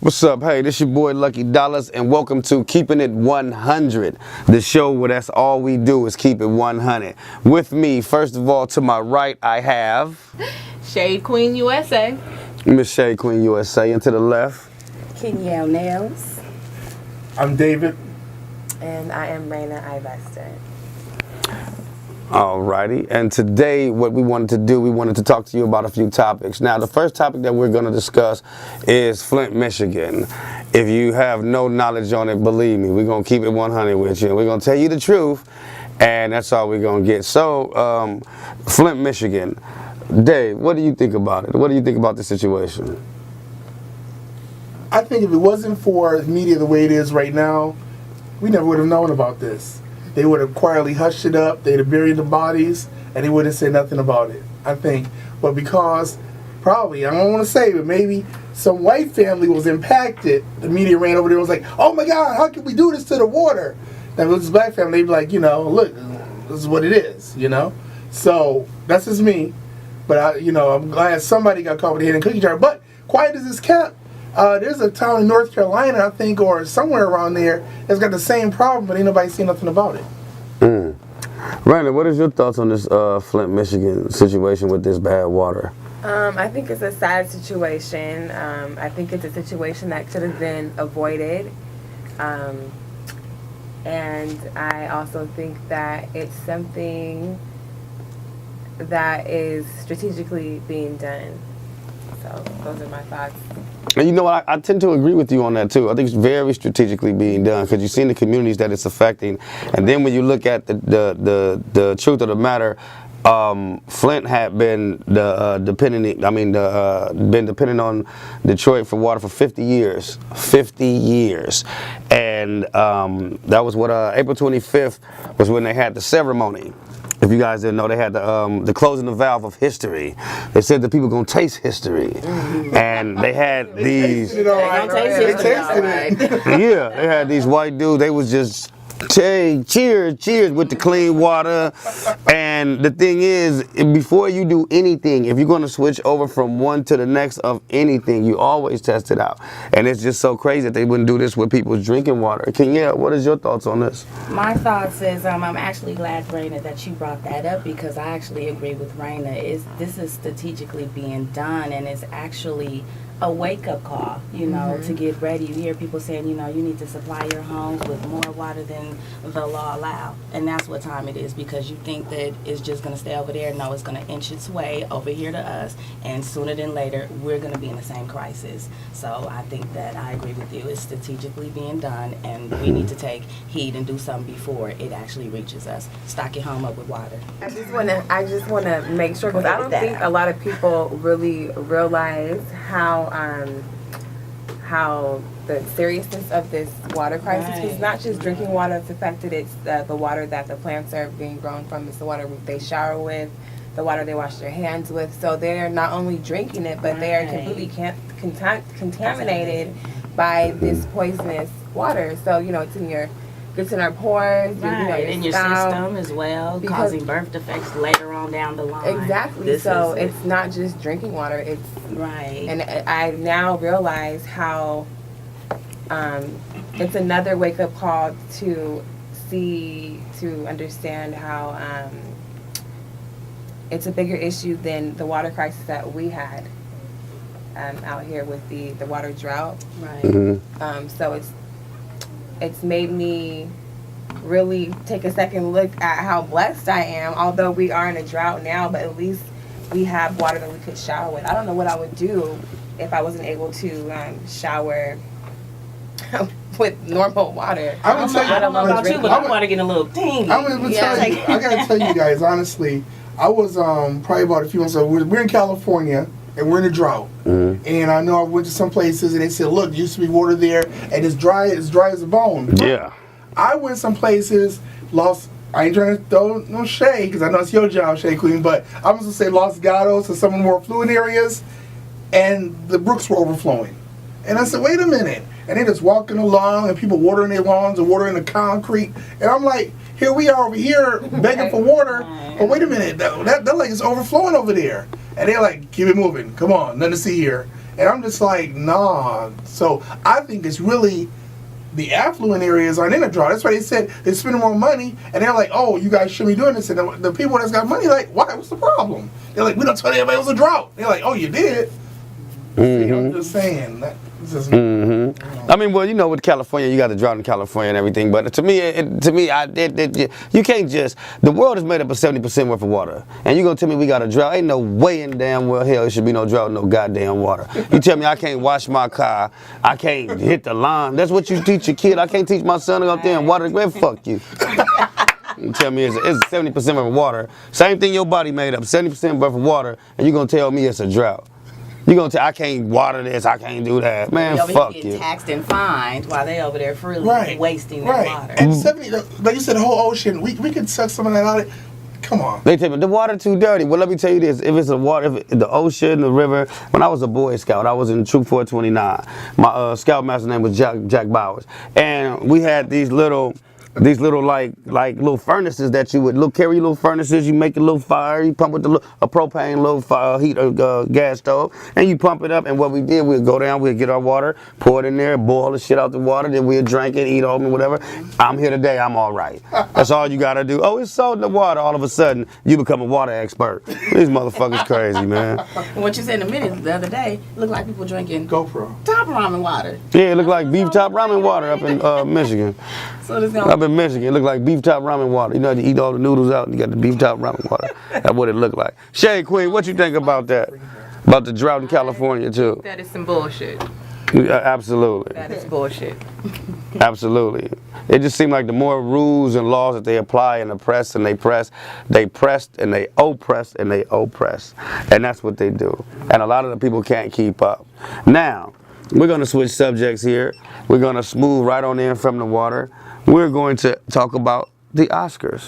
What's up? Hey, this your boy Lucky Dollars, and welcome to Keeping It 100, the show where that's all we do is keep it 100. With me, first of all, to my right, I have Shade Queen USA. Miss Shade Queen USA, and to the left, Kenyelle Nails. I'm David. And I am Raina Ivester. alrighty. And today, what we wanted to do, we wanted to talk to you about a few topics. Now, the first topic that we're going to discuss is Flint, Michigan. If you have no knowledge on it, believe me, we're going to keep it 100 with you, and we're going to tell you the truth, and that's all we're going to get. So, Flint, Michigan. Dave, what do you think about it? What do you think about the situation? I think if it wasn't for media the way it is right now, we never would have known about this. They would have quietly hushed it up, they'd have buried the bodies, and they wouldn't say nothing about it, I think. But because, probably, I don't want to say, but maybe some white family was impacted, the media ran over there and was like, oh my God, how can we do this to the water? Now, if it was this black family, they'd be like, look, this is what it is, So, that's just me. But, I'm glad somebody got caught with a hidden cookie jar. But, quiet as it's kept, there's a town in North Carolina, I think, or somewhere around there, that's got the same problem, but ain't nobody seen nothing about it. Raina, what is your thoughts on this Flint, Michigan situation with this bad water? I think it's a sad situation. I think it's a situation that could have been avoided. And I also think that it's something that is strategically being done. So those are my thoughts. And you know what, I tend to agree with you on that too. I think it's very strategically being done because you've seen the communities that it's affecting, and then when you look at the truth of the matter, Flint had been dependent on Detroit for water for 50 years. 50 years. And that was what April 25th was when they had the ceremony. If you guys didn't know, they had the closing the valve of history. They said that people gonna taste history, and they had these. They tasted it. Yeah, they had these white dudes. They was just cheers with the clean water. And the thing is, before you do anything, if you're going to switch over from one to the next of anything, you always test it out. And it's just so crazy that they wouldn't do this with people's drinking water. Kenyelle, what is your thoughts on this? My thoughts is I'm actually glad, Raina, that you brought that up, because I actually agree with Raina. This is strategically being done, and it's actually a wake-up call, to get ready. You hear people saying, you need to supply your homes with more water than the law allow. And that's what time it is, because you think that it's just going to stay over there. No, it's going to inch its way over here to us, and sooner than later, we're going to be in the same crisis. So I think that I agree with you. It's strategically being done, and we need to take heed and do something before it actually reaches us. Stock your home up with water. I just want to make sure, because I don't think a lot of people really realize how the seriousness of this water crisis. Right. It's not just drinking water that's affected. It's the water that the plants are being grown from. It's the water they shower with, the water they wash their hands with. So they're not only drinking it, but they are completely contaminated by this poisonous water. So it's in our pores, in your system as well, causing birth defects later on down the line. Exactly. So it's not just drinking water. It's right. And I now realize how it's another wake-up call to understand how it's a bigger issue than the water crisis that we had out here with the water drought. Right. Mm-hmm. So it's made me really take a second look at how blessed I am, although we are in a drought now, but at least we have water that we could shower with. I don't know what I would do if I wasn't able to shower with normal water. I don't know about you, but I'm want to get a little tingy. I gotta tell you guys, honestly, I was probably about a few months ago, we're in California, and we're in a drought. Mm-hmm. And I know I went to some places and they said, look, there used to be water there, and it's dry as a bone. Yeah. I went some places, I ain't trying to throw no shade, because I know it's your job, Shade Queen, but I'm just going to say Los Gatos and some of the more affluent areas, and the brooks were overflowing. And I said, wait a minute. And they just walking along, and people watering their lawns and watering the concrete. And I'm like, here we are over here begging for water, but wait a minute, that lake is overflowing over there. And they're like, keep it moving, come on, nothing to see here. And I'm just like, nah. So I think it's really the affluent areas aren't in a drought. That's why they said they're spending more money, and they're like, oh, you guys shouldn't be doing this. And the people that's got money, like, why? What's the problem? They're like, we don't tell everybody it was a drought. They're like, oh, you did? See, I'm just saying. I mean, well, you know, with California, you got the drought in California and everything. But to me, you can't just. The world is made up of 70% worth of water, and you gonna tell me we got a drought? Ain't no way in damn well hell it should be no drought, in no goddamn water. You tell me I can't wash my car, I can't hit the line. That's what you teach your kid. I can't teach my son to go up there and water the grave. Fuck you. You tell me it's 70% worth of water. Same thing your body made up, 70% worth of water, and you gonna tell me it's a drought? You gonna tell I can't water this, I can't do that, man? They over Fuck here you. getting taxed and fined while they over there freely wasting their water. And 70, like you said, the whole ocean, we could suck some of that out. Come on. They tell me the water too dirty. Well, let me tell you this: if it's the water, if the ocean, the river. When I was a Boy Scout, I was in Troop 429. My scoutmaster name was Jack Bowers, and we had these little like little furnaces that you would carry little furnaces. You make a little fire. You pump with a propane little fire heat gas stove, and you pump it up. And what we did, we'd go down, we'd get our water, pour it in there, boil the shit out the water, then we'd drink it, eat off and whatever. I'm here today. I'm all right. That's all you gotta do. Oh, it's salt in the water. All of a sudden, you become a water expert. These motherfuckers crazy, man. What you said in a minute the other day looked like people drinking GoPro top ramen water. Yeah, it looked like beef top ramen water up in Michigan. So this gonna Up in Michigan, it looked like beef top ramen water. You know, you eat all the noodles out and you got the beef top ramen water. That's what it looked like. Shade Queen, what you think about that? About the drought in California too? That is some bullshit. Absolutely. That is bullshit. Absolutely. It just seemed like the more rules and laws that they apply and oppress and they pressed and they oppress and they oppress. And that's what they do. And a lot of the people can't keep up. Now, we're going to switch subjects here. We're going to smooth right on in from the water. We're going to talk about the Oscars.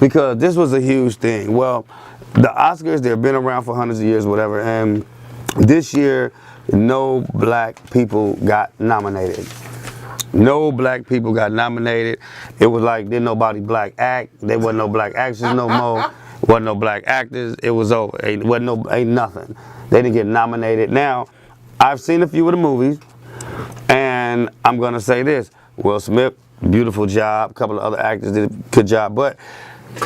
Because this was a huge thing. Well, the Oscars, they've been around for hundreds of years, whatever. And this year, no black people got nominated. No black people got nominated. It was like, didn't nobody black act. There wasn't no black actors no more. Wasn't no black actors. It was over. Ain't nothing. They didn't get nominated. Now, I've seen a few of the movies, and I'm gonna say this: Will Smith, beautiful job. A couple of other actors did a good job. But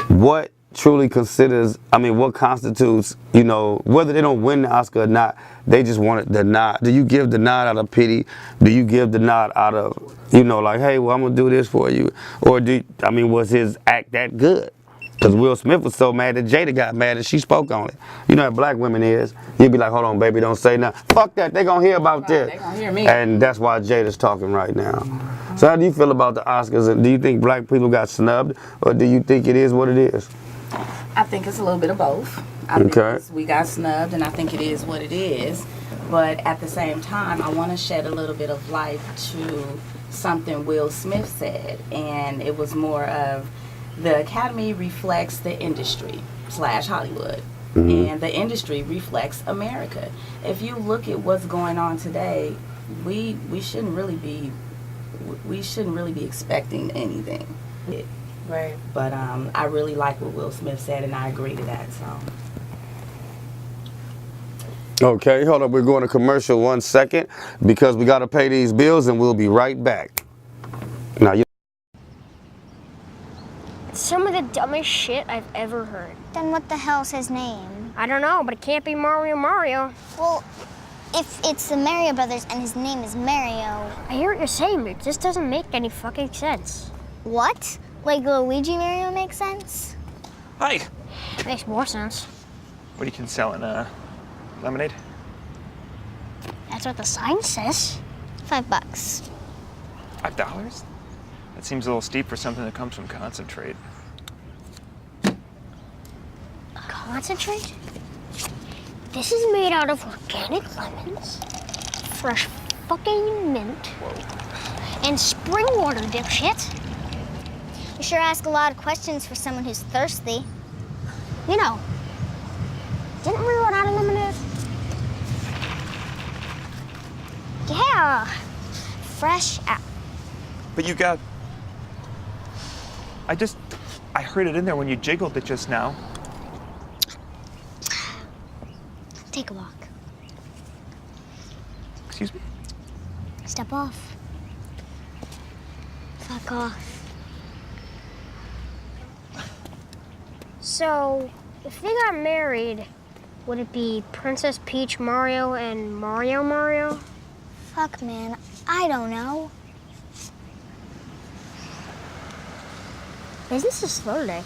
what truly what constitutes, whether they don't win the Oscar or not, they just wanted the nod. Do you give the nod out of pity? Do you give the nod out of, like, hey, well, I'm gonna do this for you? Or was his act that good? Because Will Smith was so mad that Jada got mad and she spoke on it. You know how black women is. You'd be like, hold on, baby, don't say nothing. Fuck that, they gonna hear about this. They gonna hear me. And that's why Jada's talking right now. So how do you feel about the Oscars? And do you think black people got snubbed? Or do you think it is what it is? I think it's a little bit of both. I think we got snubbed, and I think it is what it is. But at the same time, I want to shed a little bit of light to something Will Smith said. And it was more of, the Academy reflects the industry / Hollywood. And the industry reflects America. If you look at what's going on today, we shouldn't really be expecting anything. Right. But I really like what Will Smith said, and I agree to that. So. Okay, hold up. We're going to commercial 1 second because we got to pay these bills, and we'll be right back. Now you. Some of the dumbest shit I've ever heard. Then what the hell's his name? I don't know, but it can't be Mario. Well, if it's the Mario Brothers and his name is Mario. I hear what you're saying, but it just doesn't make any fucking sense. What? Like Luigi Mario makes sense? Hi. It makes more sense. What are you selling? Lemonade? That's what the sign says. $5. $5? That seems a little steep for something that comes from concentrate. Concentrate? This is made out of organic lemons, fresh fucking mint, and spring water, dipshit. You sure ask a lot of questions for someone who's thirsty. Didn't we run out of lemonade? Yeah, fresh out. But you got... I heard it in there when you jiggled it just now. Take a walk. Excuse me? Step off. Fuck off. So, if they got married, would it be Princess Peach Mario and Mario Mario? Fuck, man. I don't know. Business is slow today.